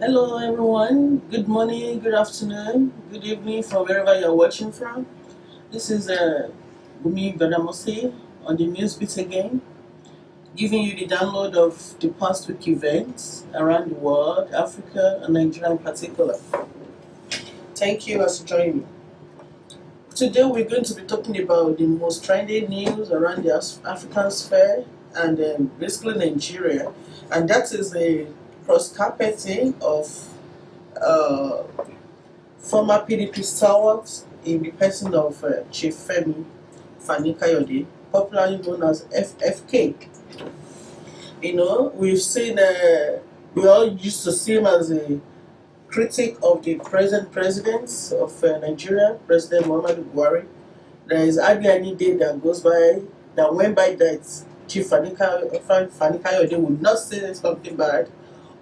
Hello, everyone. Good morning, good afternoon, good evening from wherever you're watching from. This is Bumi Badamose on the Newsbeat again, giving you the download of the past week events around the world, Africa, and Nigeria in particular. Thank you as you join me. Today, we're going to be talking about the most trending news around the African sphere and basically Nigeria, and that is the cross carpeting of uh, former PDP stalwart in the person of Chief Femi Fani-Kayode, popularly known as FFK. We've seen, we all used to see him as a critic of the present president of Nigeria, President Muhammadu Buhari. There is hardly any day that goes by, that went by that Chief Fani-Kayode would not say something bad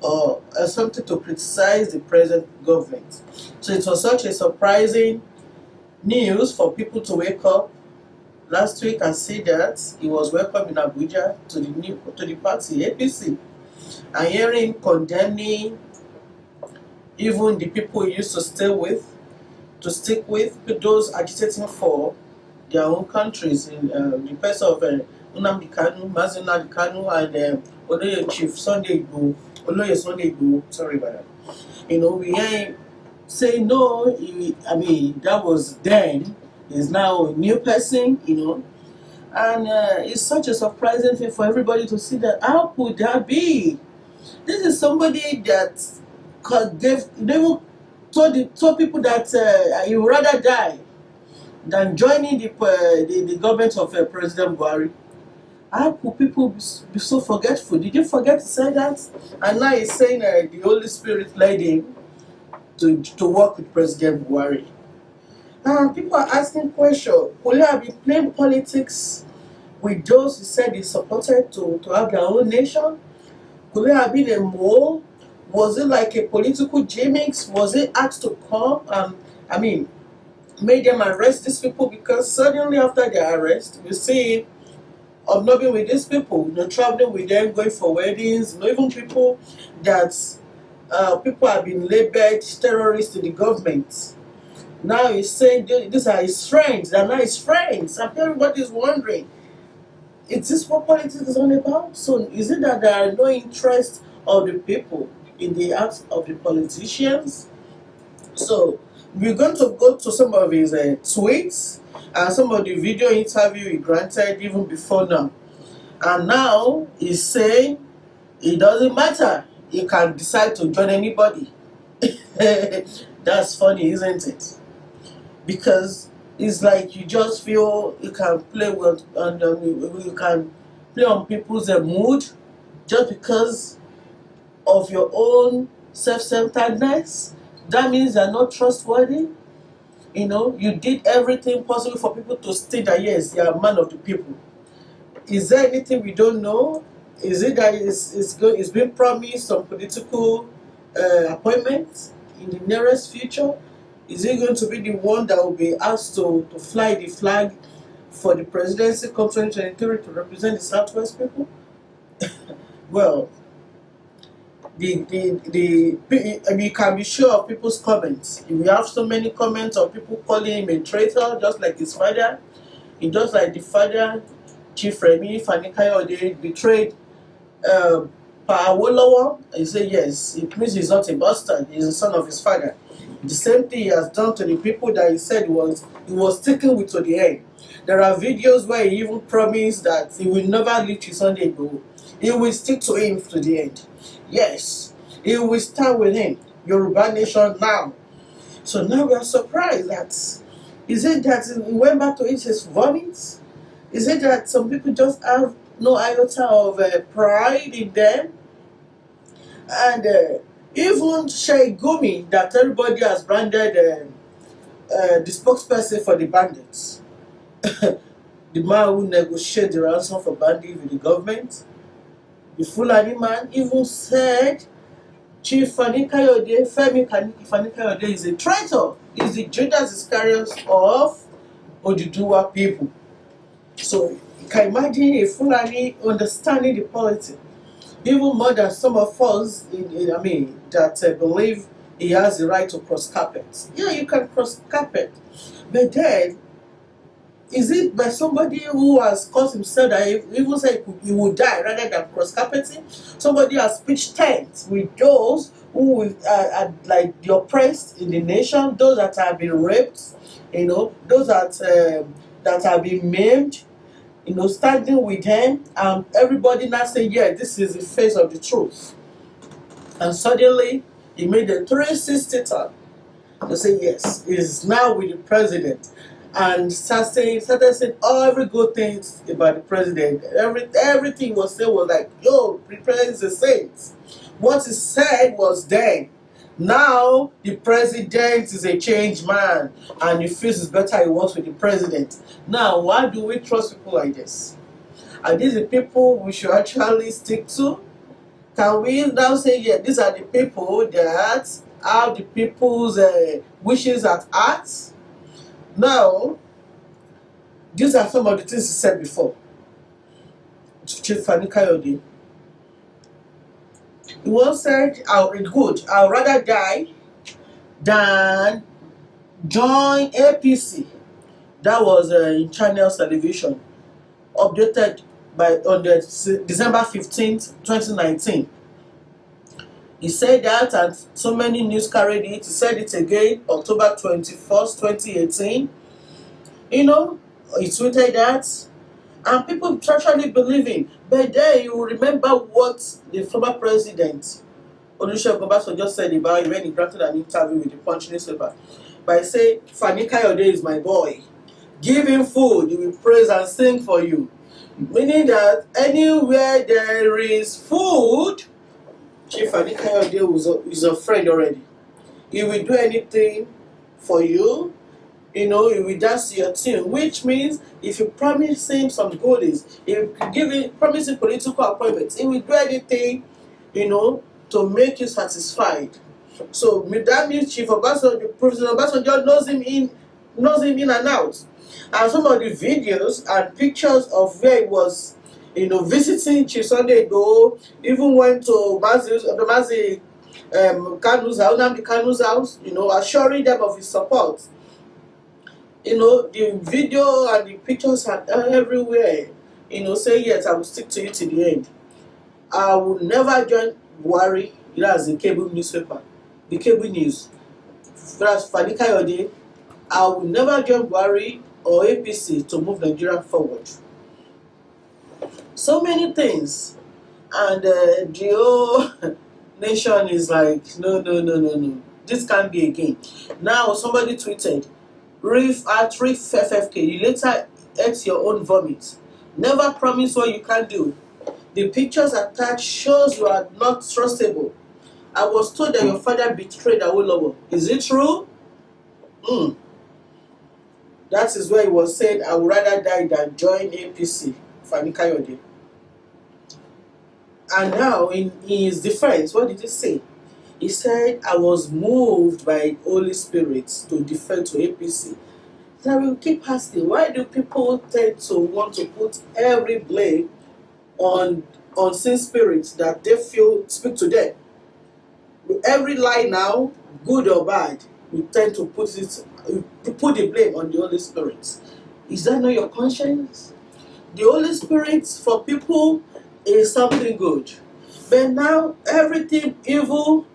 or something to criticize the present government. So it was such a surprising news for people to wake up last week and see that he was welcomed in Abuja to the party APC, and hearing condemning even the people he used to stick with those agitating for their own countries in the person of Nnamdi Kanu, Mazi Nnamdi Kanu, and Oloye Chief Sunday Igboho, Oloye Sunday Igboho. Sorry about that. We hear him say no. That was then. He's now a new person. And it's such a surprising thing for everybody to see that. How could that be? This is somebody that they told people that he would rather die than joining the government of President Buhari. How could people be so forgetful? Did you forget to say that? And now he's saying the Holy Spirit led him to work with President Buhari. People are asking questions. Could he have been playing politics with those who said he supported to have their own nation? Could he have been a mole? Was it like a political gimmicks? Was it asked to come and made them arrest these people? Because suddenly after their arrest, we see observing with these people, traveling with them, going for weddings, even people that people have been labeled terrorists to the government. Now he's saying these are his friends, they're not his friends. And everybody's wondering, is this what politics is all about? So is it that there are no interest of the people in the acts of the politicians? So we're going to go to some of his tweets and some of the video interview he granted even before now. And now he's saying it doesn't matter. He can decide to join anybody. That's funny, isn't it? Because it's like you just feel you can play with and you can play on people's mood just because of your own self-centeredness. That means they're not trustworthy. You did everything possible for people to state that yes, you are a man of the people. Is there anything we don't know? Is it that it's been promised some political appointments in the nearest future? Is he going to be the one that will be asked to fly the flag for the presidency come 2023 to represent the Southwest people? Well, you can be sure of people's comments. If we have so many comments of people calling him a traitor, just like his father, just like the father, Chief Remi Fani-Kayode, betrayed Pa Awolowo, and say yes, it means he's not a bastard, he's the son of his father. The same thing he has done to the people that he said he was sticking with to the end. There are videos where he even promised that he will never leave Sunday Igboho. He will stick to him to the end. Yes, he will stand with him. Yoruba Nation now. So now we are surprised that is it that he went back to eat his vomit? Is it that some people just have no iota of pride in them? And even Sheikh Gumi, that everybody has branded the spokesperson for the bandits, the man who negotiated the ransom for bandits with the government, the Fulani man even said Chief Fani-Kayode, Femi Fani-Kayode is a traitor. He's the Judas Iscariot of Oduduwa people. So you can imagine a Fulani understanding the politics. even more than some of us, that believe he has the right to cross carpet. Yeah, you can cross carpet, but then is it by somebody who has caused himself that he even said he would die rather than cross carpeting? Somebody has pitched tents with those who are like the oppressed in the nation, those that have been raped, those that have been maimed, standing with them, and everybody now saying, yeah, this is the face of the truth. And suddenly, he made a 360 turn to say, yes, he's now with the president. And started saying all every good things about the president. Everything was said was like, yo, the president is a saint. What he said was then. Now the president is a changed man, and he feels it's better he works with the president. Now, why do we trust people like this? Are these the people we should actually stick to? Can we now say, yeah, these are the people that have the people's wishes at heart? Now, these are some of the things he said before. Chief Fani Kayode. He once said, I'll rather die than join APC. That was in Channels Television, updated on the December 15th, 2019. He said that, and so many news carried it. He said it again, October 21st, 2018. He tweeted that, and people actually believing. But then you remember what the former president, Olusegun Obasanjo, just said about it when he granted an interview with the Punch newspaper. By saying, Fani Kayode is my boy. Give him food, he will praise and sing for you. Meaning that anywhere there is food, Chief Fani Kayode is a friend already. He will do anything for you. He will dance to your tune, which means if you promise him some goodies, if you promise him political appointments, he will do anything, to make you satisfied. So that means Chief Obasanjo, President Obasanjo knows him in and out. And some of the videos and pictures of where he was, visiting Chief Sunday Igboho, even went to Mazi Kanu's house, assuring them of his support. The video and the pictures are everywhere, saying, yes, I will stick to you to the end. I will never join Buhari, as the cable newspaper, the cable news. Whereas Fani Kayode, I will never join Buhari or APC to move Nigeria forward. So many things. And the whole nation is like, no. This can't be again. Now, somebody tweeted, Reef FFK, you later ate your own vomit. Never promise what you can't do. The pictures attached shows you are not trustable. I was told that your father betrayed Awolowo. Is it true? That is where he was saying, I would rather die than join APC, Fani Kayode. And now, in his defense, what did he say? He said, I was moved by Holy Spirit to defend to APC. So I will keep asking, why do people tend to want to put every blame on unseen spirits that they feel speak to them? With every lie now, good or bad, we tend to put the blame on the Holy Spirit. Is that not your conscience? The Holy Spirit for people is something good. But now everything evil,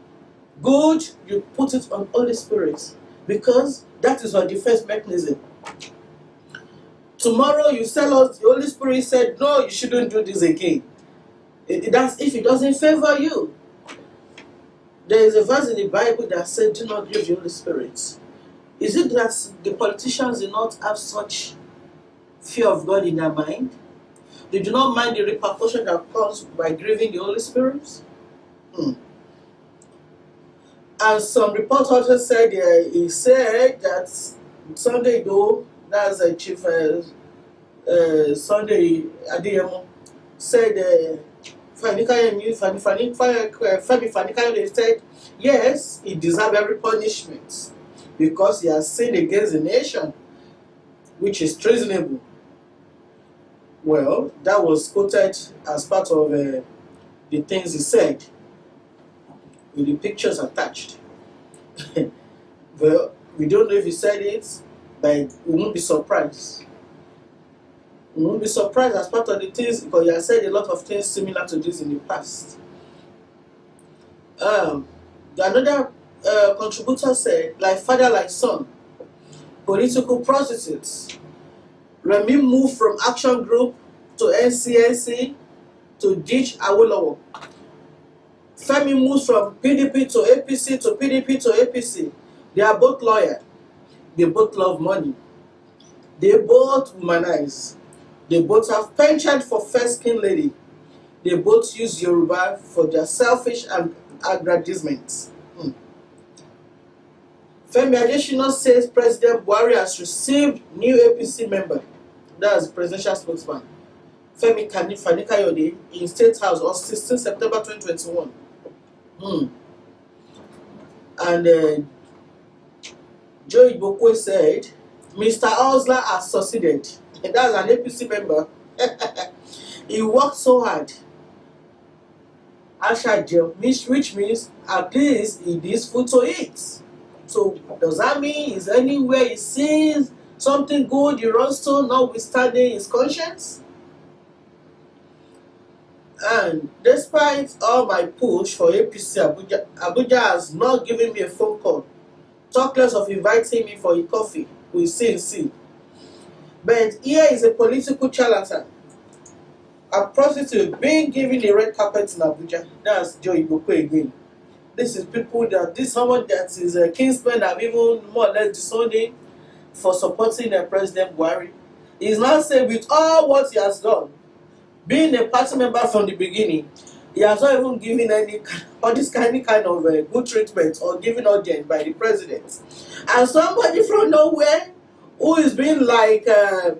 good, you put it on Holy Spirit. Because that is our defense mechanism. Tomorrow you tell us the Holy Spirit said, no, you shouldn't do this again. That's if it doesn't favor you. There is a verse in the Bible that said, do not grieve the Holy Spirit. Is it that the politicians do not have such fear of God in their mind? They do not mind the repercussion that comes by grieving the Holy Spirit? And some report also said, he said that Sunday Igboho, that's Chief Sunday Adeyemo, said Fani Kayode said, yes, he deserves every punishment because he has sinned against the nation, which is treasonable. Well, that was quoted as part of the things he said with the pictures attached. Well, we don't know if he said it, but we won't be surprised. We won't be surprised as part of the things, because he has said a lot of things similar to this in the past. Another contributor said, like father, like son, political prostitutes. Remi moved from Action Group to NCNC to ditch Awolowo. Femi moves from PDP to APC to PDP to APC. They are both lawyers. They both love money. They both womanize. They both have penchant for first king lady. They both use Yoruba for their selfish and aggrandizement. Femi Adesina says President Buhari has received new APC member. That's the presidential spokesman. Femi Fani-Kayode in State House on 16 September 2021. And Joe Igbokwe said, Mr. Osler has succeeded. And that's an APC member. He worked so hard. Which means at least he needs food to eat. So does that mean is anywhere he sees something good he runs to, notwithstanding his conscience? And despite all my push for APC Abuja has not given me a phone call. Talk less of inviting me for a coffee. We'll see. But here is a political charlatan, a prostitute being given a red carpet in Abuja. That's Joe Igbokwe again. This is people that someone that is a kinsman have even more or less disowned him for supporting President Buhari. He's now saying with all what he has done, being a party member from the beginning, he has not even given any kind of good treatment or given audience by the president. And somebody from nowhere who is being like the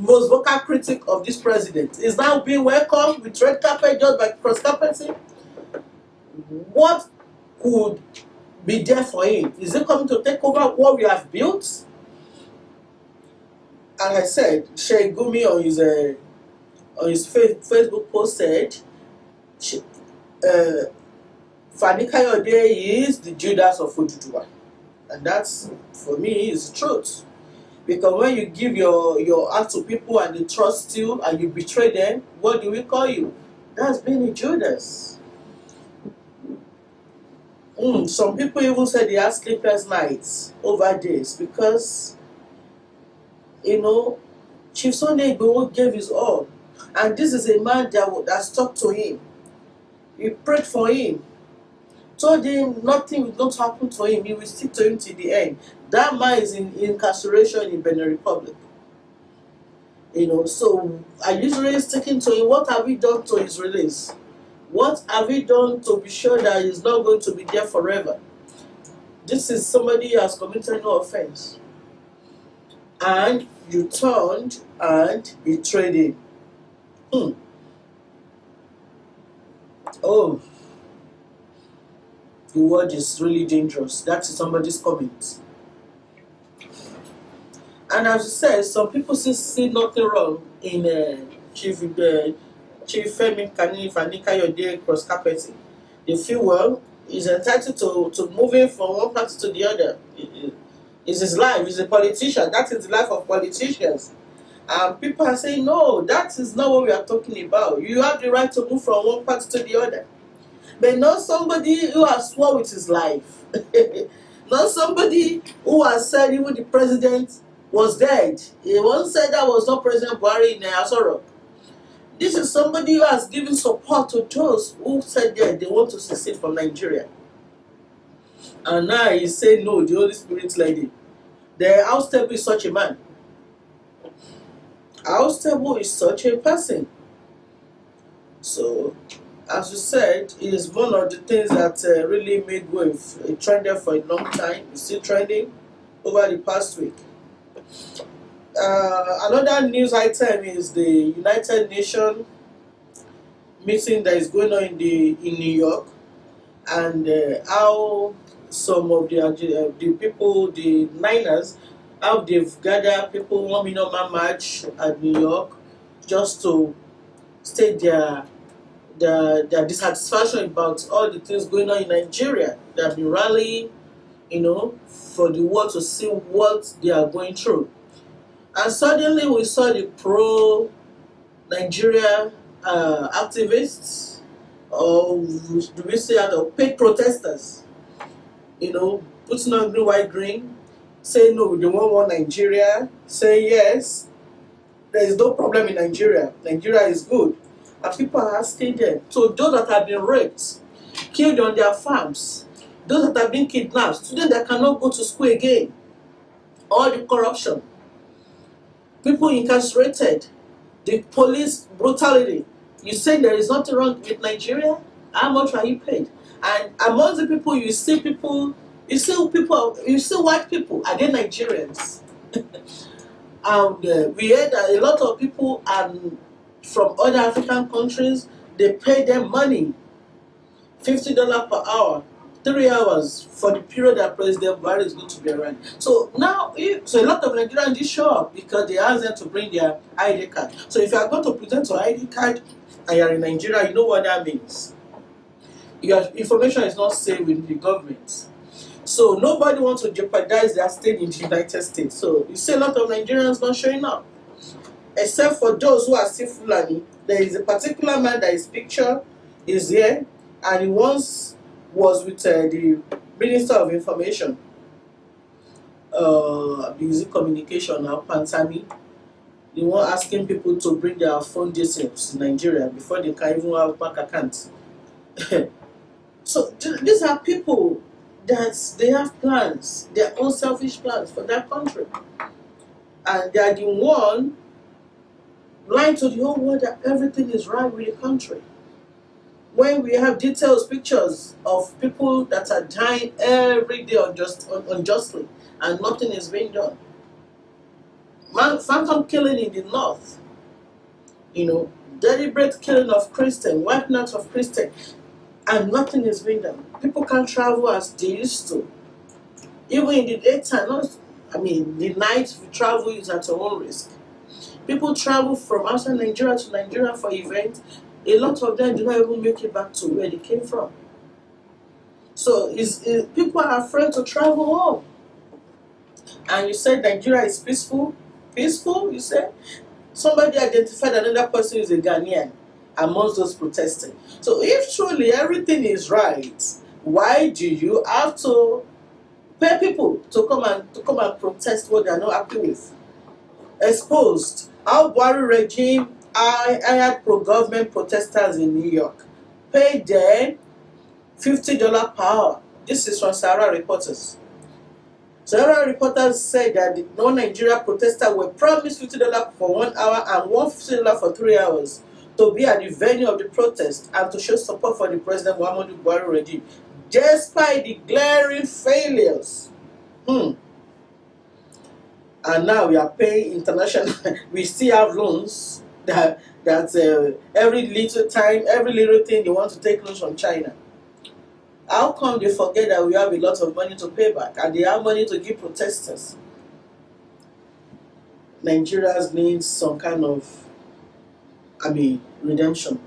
most vocal critic of this president is now being welcomed with red carpet just by cross carpeting. What could be there for him? Is he coming to take over what we have built? And I said, Sheikh Gumi on his Facebook post said, Fani-Kayode is the Judas of Oduduwa. And that's, for me, is the truth. Because when you give your heart to people and they trust you and you betray them, what do we call you? That's being a Judas. Some people even said they had sleepless nights over this because, Chief Sunday Igboho gave his all. And this is a man that stuck to him. He prayed for him. Told him nothing will not happen to him. He will stick to him till the end. That man is in incarceration in Benin Republic. So are you really sticking to him? What have we done to his release? What have we done to be sure that he's not going to be there forever? This is somebody who has committed no offense. And you turned and betrayed him. Oh, the word is really dangerous. That is somebody's comment. And as you said, some people see nothing wrong in Chief Femi Fani-Kayode cross carpeting. They feel, well, he's entitled to moving from one party to the other. It's his life. He's a politician. That is the life of politicians. And people are saying, no, that is not what we are talking about. You have the right to move from one party to the other. But not somebody who has sworn with his life. Not somebody who has said even the president was dead. He once said that was not President Buhari in Asoro. This is somebody who has given support to those who said that they want to secede from Nigeria. And now he said, no, the Holy Spirit led him. The House Table is such a man. House Table is such a person. So, as you said, it is one of the things that really made wave. It trended for a long time. It's still trending over the past week. Another news item is the United Nations meeting that is going on in New York, and how some of the people, the miners, how they've gathered people 1 million man march at New York just to state their their dissatisfaction about all the things going on in Nigeria. They have been rallying, for the world to see what they are going through. And suddenly we saw the pro Nigeria activists, or do we say paid protesters, putting on green, white, green, saying no, they won't want Nigeria, saying yes, there is no problem in Nigeria, Nigeria is good. And people are asking them. So those that have been raped, killed on their farms, those that have been kidnapped, students that cannot go to school again, all the corruption, people incarcerated, the police brutality. You say there is nothing wrong with Nigeria? How much are you paid? And among the people, you see white people, are they Nigerians? And we heard that a lot of people from other African countries, they pay them money, $50 per hour, 3 hours for the period that President Buhari is going to be around. So now, so a lot of Nigerians just show up because they ask them to bring their ID card. So if you are going to present your ID card and you are in Nigeria, you know what that means. Your information is not safe with the government. So nobody wants to jeopardize their stay in the United States. So you see a lot of Nigerians not showing up. Except for those who are still Fulani. There is a particular man that his picture is here, and he once was with the Minister of Information, Busy Communication now, Pantami. They were asking people to bring their phone details to Nigeria before they can even have bank accounts. So these are people that they have plans, their own selfish plans for that country. And they are the one lying to the whole world that everything is right with the country. When we have details, pictures of people that are dying every day unjustly, and nothing is being done. Phantom killing in the north, deliberate killing of Christians, wiping out of Christians, and nothing is being done. People can't travel as they used to. Even in the daytime, the night travel is at your own risk. People travel from outside Nigeria to Nigeria for events. A lot of them do not even make it back to where they came from. So people are afraid to travel home. And you said Nigeria is peaceful. Peaceful, you said? Somebody identified another person who is a Ghanaian amongst those protesting. So if truly everything is right, why do you have to pay people to come and protest what they are not happy with? Exposed how Buhari regime hired pro-government protesters in New York, paid them $50 per hour. This is from Sahara Reporters. Sahara Reporters said that the non-Nigeria protesters were promised $50 for 1 hour and $150 for 3 hours to be at the venue of the protest and to show support for the President Muhammadu Buhari regime, despite the glaring failures. And now we are paying international. We still have loans that every little time, every little thing they want to take loans from China. How come they forget that we have a lot of money to pay back and they have money to give protesters? Nigeria needs some kind of, redemption.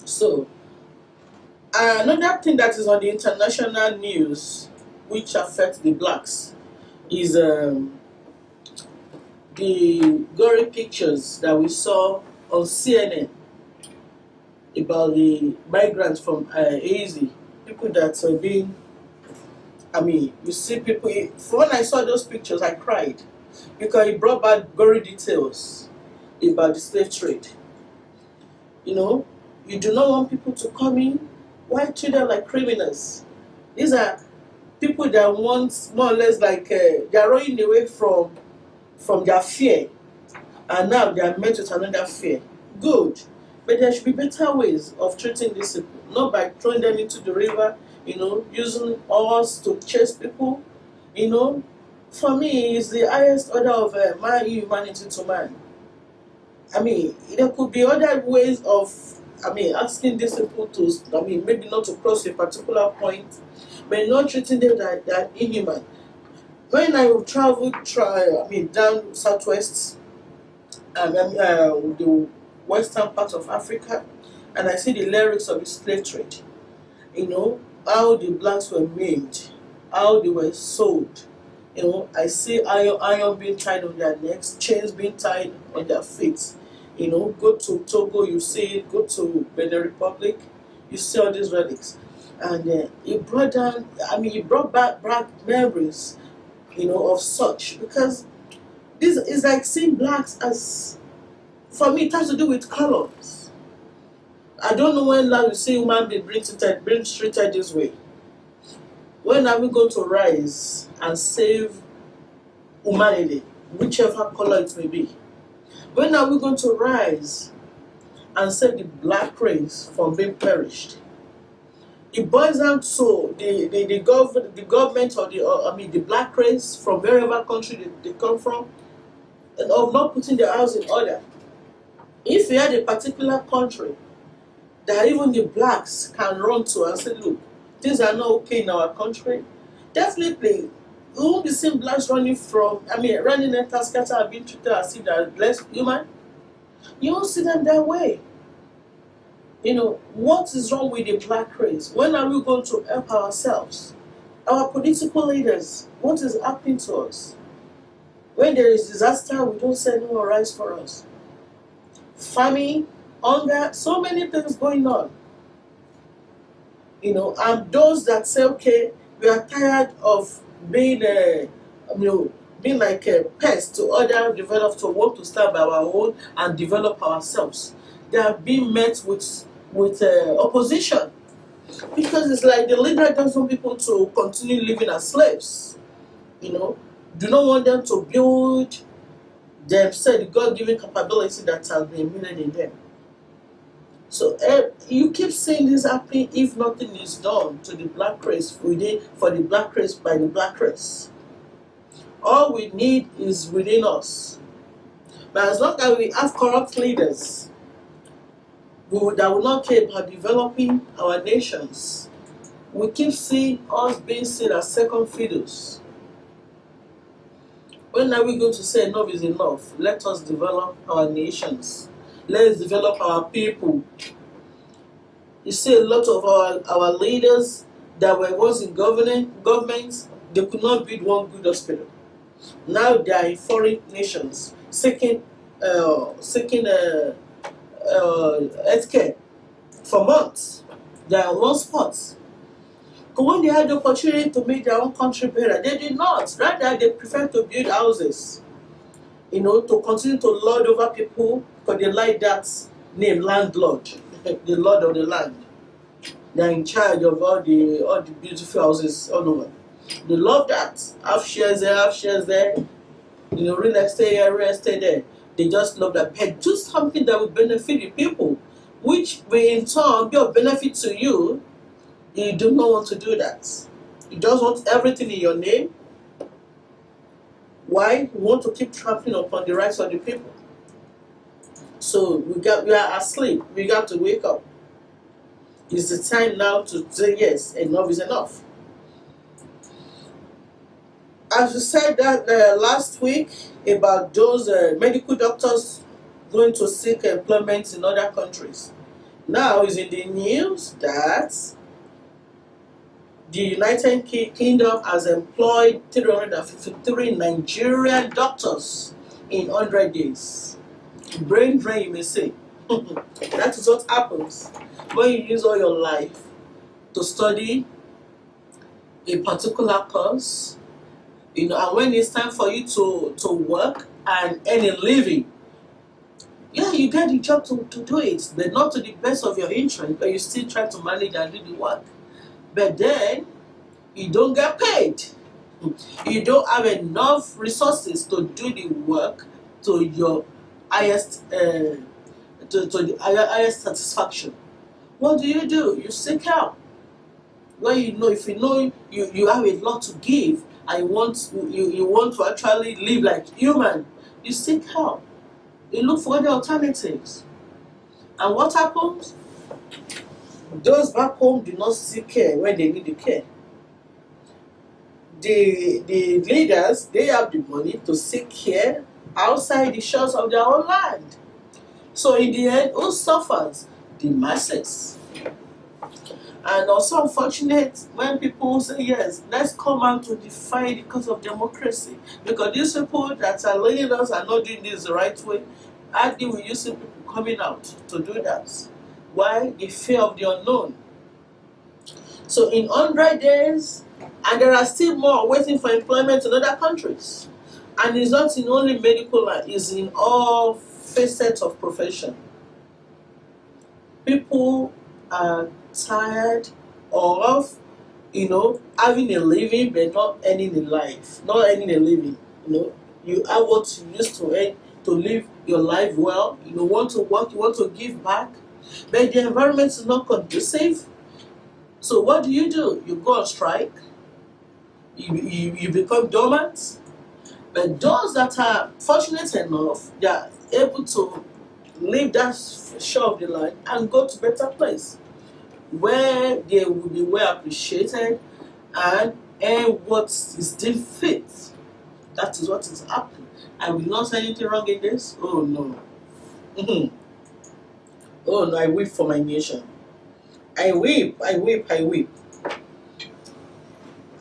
So, another thing that is on the international news, which affects the blacks, is the gory pictures that we saw on CNN about the migrants from AZ, people that are being, you see people, when I saw those pictures, I cried, because it brought back gory details about the slave trade. You do not want people to come in. Why treat them like criminals? These are people that want, more or less, like they are running away from their fear, and now they are met with another fear. Good, but there should be better ways of treating these people, not by throwing them into the river, using oars to chase people. For me, it's the highest order of man humanity to man. There could be other ways of, asking these people to, maybe not to cross a particular point, but not treating them like they're inhuman. When I traveled, down southwest, the western part of Africa, and I see the lyrics of the slave trade. How the blacks were maimed, how they were sold. I see iron being tied on their necks, chains being tied on their feet. Go to Togo, you see it. Go to Benin Republic, you see all these relics, and it brought back memories, of such, because this is like seeing blacks as, for me, it has to do with colors. I don't know when last you see human being being treated this way. When are we going to rise and save humanity, whichever color it may be? When are we going to rise and save the black race from being perished? It boils down to the government, or the black race from wherever country they come from, and of not putting their house in order. If we had a particular country that even the blacks can run to and say, look, things are not okay in our country, definitely we won't be seeing blacks running in Tascata and being treated as if they're less human. You won't see them that way. What is wrong with the black race? When are we going to help ourselves? Our political leaders, what is happening to us? When there is disaster, we don't say anyone rise for us. Famine, hunger, so many things going on. And those that say, okay, we are tired of being like a pest to other developers, to want to stand by our own and develop ourselves. They are being met with opposition, because it's like the leader doesn't want people to continue living as slaves. Do not want them to build themselves, the God-given capability that has been hidden in them. So you keep seeing this happening if nothing is done to the black race for the black race by the black race. All we need is within us. But as long as we have corrupt leaders that will not care about developing our nations, we keep seeing us being seen as second fiddles. When are we going to say enough is enough? Let us develop our nations. Let's develop our people. You see a lot of our leaders that were once in governments, they could not build one good hospital. Now they are in foreign nations seeking healthcare for months. They are on one spot. But when they had the opportunity to make their own country better, they did not. Rather, they prefer to build houses, to continue to lord over people, because they like that name, landlord, the lord of the land. They are in charge of all the beautiful houses all over. They love that. Half shares there, real estate here, real estate there. They just love that. But do something that will benefit the people, which will in turn be of benefit to you. You do not want to do that. You just want everything in your name. Why? You want to keep trampling upon the rights of the people. So we are asleep. We got to wake up. It's the time now to say yes, enough is enough. As we said that last week about those medical doctors going to seek employment in other countries. Now it's in the news that the United Kingdom has employed 353 Nigerian doctors in 100 days. Brain drain, you may say. That is what happens when you use all your life to study a particular course, and when it's time for you to work and earn a living. Yeah, you get the job to do it, but not to the best of your interest, but you still try to manage and do the work. But then, you don't get paid. You don't have enough resources to do the work to your highest, to the highest satisfaction. What do? You seek help. When if you know you have a lot to give and you want to actually live like human, you seek help. You look for other alternatives. And what happens? Those back home do not seek care when they need the care. The leaders, they have the money to seek care outside the shores of their own land. So in the end, who suffers? The masses. And also unfortunate when people say, yes, let's come out to defy the cause of democracy. Because these people that are leading us are not doing this the right way. Hardly will you see people coming out to do that. Why? The fear of the unknown. So in 100 days, and there are still more waiting for employment in other countries. And it's not in only medical line, it's in all facets of profession. People are tired of, having a living but not earning a life, not earning a living. You have what you used to earn to live your life well. You want to work, you want to give back, but the environment is not conducive. So what do? You go on strike. You become dormant. But those that are fortunate enough, they are able to leave that shore of the line and go to better place where they will be well appreciated and earn what is deemed fit. That is what is happening. I will not say anything wrong in this. Oh no. Oh no, I weep for my nation. I weep.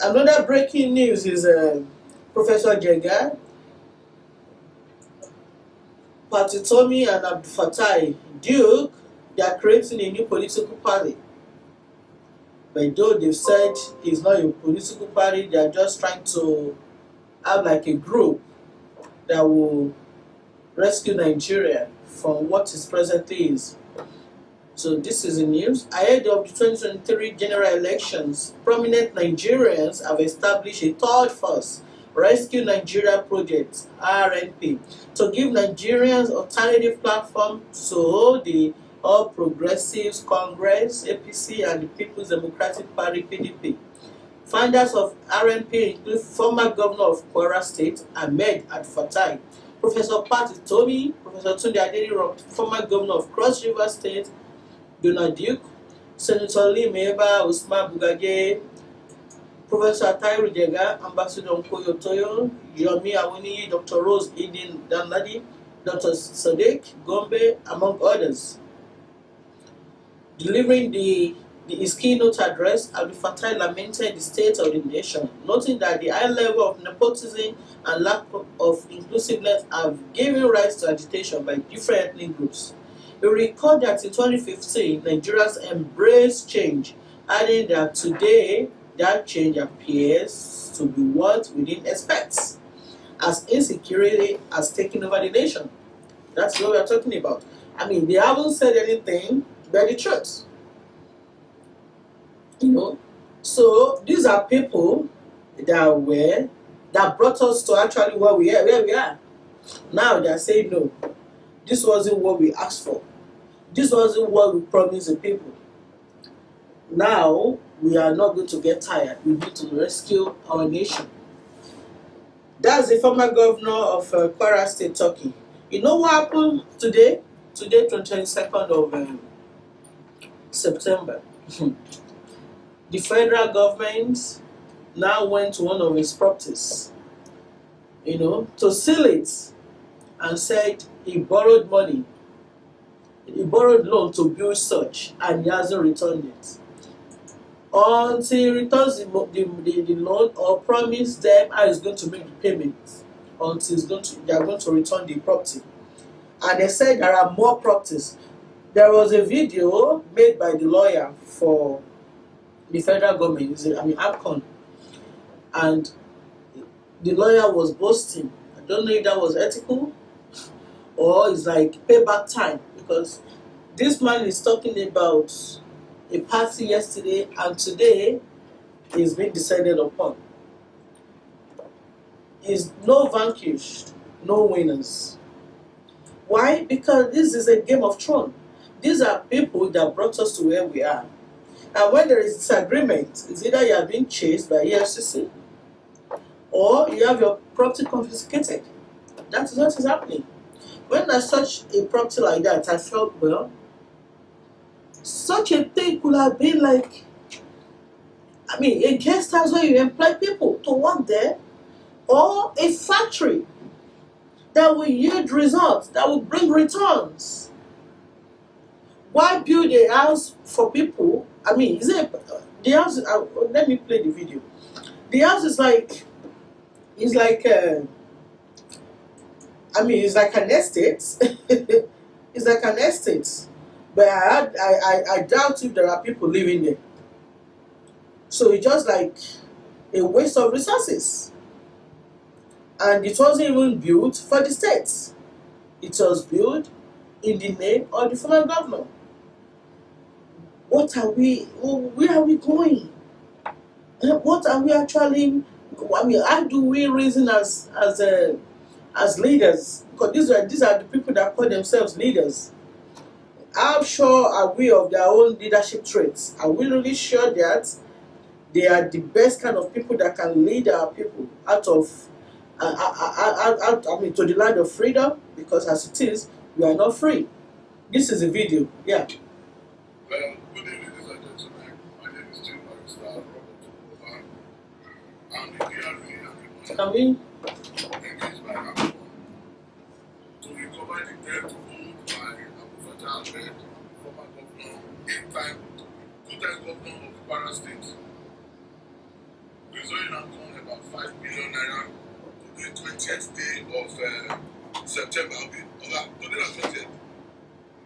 Another breaking news is Professor Jega, Patitomi and Abdul Fatai Duke, they are creating a new political party. But though they've said it's not a political party, they are just trying to have like a group that will rescue Nigeria from what it presently is. So this is the news. Ahead of the 2023 general elections, prominent Nigerians have established a third force, Rescue Nigeria Project, RNP, to give Nigerians alternative platform so the All Progressives Congress, APC, and the People's Democratic Party, PDP. Founders of RNP include former governor of Kwara State, Ahmed Al-Fatai, Professor Patitomi, Professor Tunde Adeniran, former governor of Cross River State, Donald Duke, Senator Lee Meba, Usman Bugage, Professor Tairu Jega, Ambassador Nkoyo Toyo, Yomi Awuni, Dr. Rose Idin Danladi, Dr. Sadiq Gombe, among others. Delivering his keynote address, Abdul Fatai lamented the state of the nation, noting that the high level of nepotism and lack of inclusiveness have given rise to agitation by different ethnic groups. He recalled that in 2015, Nigerians embraced change, adding that today that change appears to be what we didn't expect, as insecurity has taken over the nation. That's what we are talking about. I mean, they haven't said anything but the truth. So these are people that brought us to actually where we are. Now they are saying no. This wasn't what we asked for. This wasn't what we promised the people. Now we are not going to get tired. We need to rescue our nation. That's the former governor of Kwara State, Turkey. You know what happened today? Today, 22nd of September. The federal government now went to one of his properties, to seal it, and said he borrowed money. He borrowed loan to build such, and he hasn't returned it. Until he returns the loan or promise them how he's going to make the payment, until they are going to return the property. And they said there are more properties. There was a video made by the lawyer for the federal government, APCON, and the lawyer was boasting. I don't know if that was ethical or it's like payback time, because this man is talking about a party yesterday and today is being decided upon. Is no vanquished, no winners. Why? Because this is a game of thrones. These are people that brought us to where we are. And when there is disagreement, it's either you are being chased by EFCC or you have your property confiscated. That is what is happening. When there's such a property like that, I felt, well, such a thing could have been like, a guest house where you employ people to work there, or a factory that will yield results, that will bring returns. Why build a house for people? I mean, is it the house? Let me play the video. The house is like, it's like, I mean, it's like an estate. It's like an estate, but I doubt if there are people living there. So it's just like a waste of resources, and it wasn't even built for the state. It was built in the name of the former governor. What are we? Where are we going? What are we actually? I mean, how do we reason as leaders? Because these are the people that call themselves leaders. How sure are we of their own leadership traits? Are we really sure that they are the best kind of people that can lead our people out of, I mean, to the land of freedom? Because as it is, we are not free. This is a video. Yeah. Well, good evening, ladies and gentlemen. My name is Jim Barrister Robert Oban. I'm the DRA Can we? engaged by AMCON to recover the debt owed by Abu Fatah Ahmed, former governor, two-time governor of Kwara State. We saw in AMCON about 5 billion naira to the 20th day of September. Today is 20th.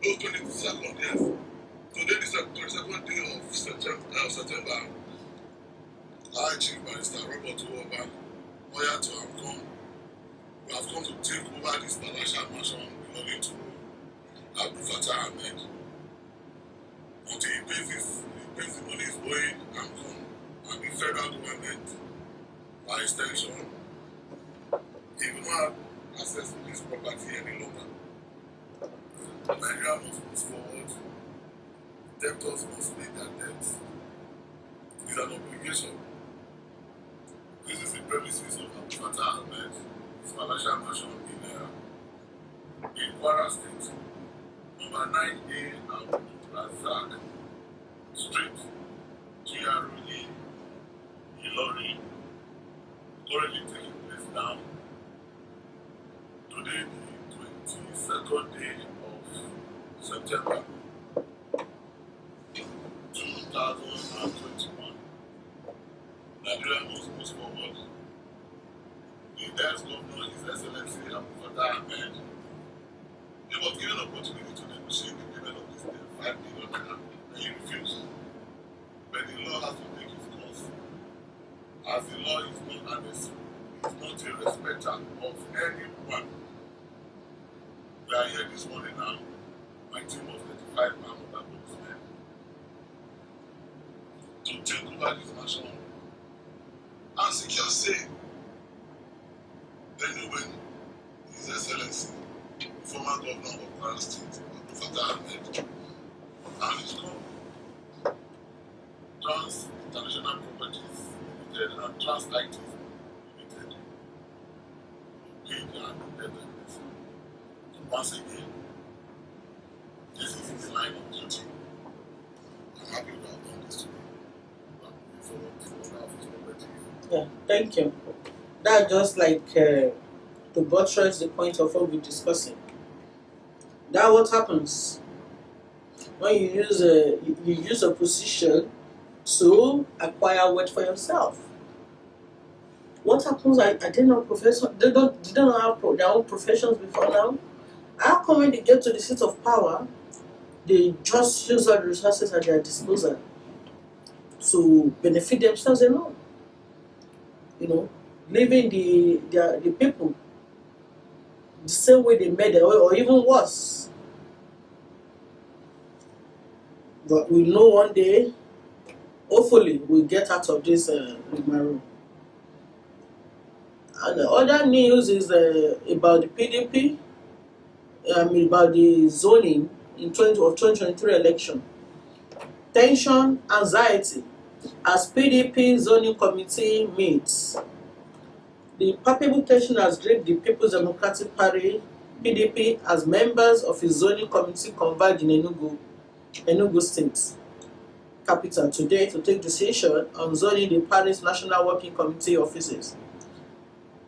No, 22nd, yes. Today is the 22nd day of September. I, Chief Barrister Robert Oban, lawyer to AMCON, we have come to take over this palatial mansion belonging to Abu Fatah Ahmed. Until he pays the money he's owing AMCON and the federal government, by extension, he will not have access to this property any longer. Nigeria must move forward. Debtors must pay their debts. It's an obligation. This is the premises of Abu Fatah Ahmed, his palatial mansion in Kwara State, number 9A Abu Razak Street, GRE, Ilori, currently taking place now. Today, the 22nd day of September 2021. Nigeria must move forward. The next governor, His Excellency Abu Fatah Ahmed, he was given an opportunity to negotiate the payment of this debt, 5 billion naira, and he refused. But the law has to take its course. As the law is not a respecter of anyone. We are here this morning now. My team of 35 men of that policemen to take over this nation and secure say. Then when His Excellency, the former governor of Kwara State, Abu Fatah Ahmed, and his company, Trans International Properties Limited and Trans IT Limited, paid their indebtedness. Once again, this is his line of duty. I'm happy to have done this today. I'm looking forward to all of his properties. Yeah. Thank you. That's just like to buttress the point of what we're discussing. That's what happens when you use a position to acquire wealth for yourself. What happens? I didn't know profession. They don't have their own professions before now. How come when they get to the seat of power, they just use all the resources at their disposal to benefit themselves alone? You know, leaving the people the same way they made them, or even worse. But we know one day, hopefully, we'll get out of this rigmarole. And the other news is about the PDP. About the zoning in 2023 election. Tension, anxiety as PDP zoning committee meets. The palpable tension has gripped the People's Democratic Party (PDP) as members of its zoning committee converged in Enugu State capital today to take decision on zoning the party's National Working Committee offices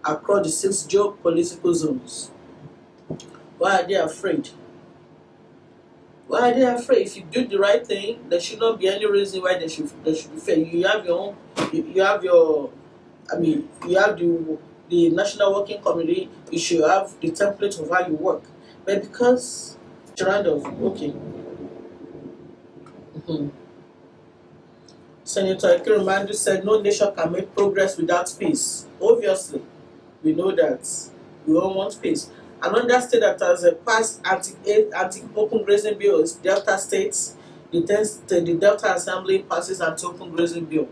across the 6 geopolitical zones. Why are they afraid? Why are they afraid? If you do the right thing, there should not be any reason why they should be fair. You have your own. You have your. I mean, you have the National Working Committee. You should have the template of how you work. But because Gerardo, okay. Mhm. Senator Ekirimandu said no nation can make progress without peace. Obviously, we know that we all want peace. Another state that has passed anti-open grazing bill is Delta States. The Delta Assembly passes anti-open grazing bill.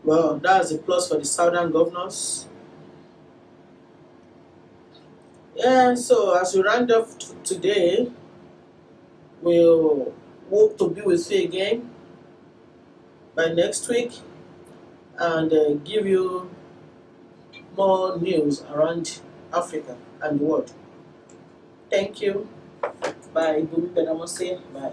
Well, that's a plus for the southern governors. Yeah, so as we round off today, we'll hope to be with you again by next week and give you more news around Africa and the world. Thank you. Bye. Bye.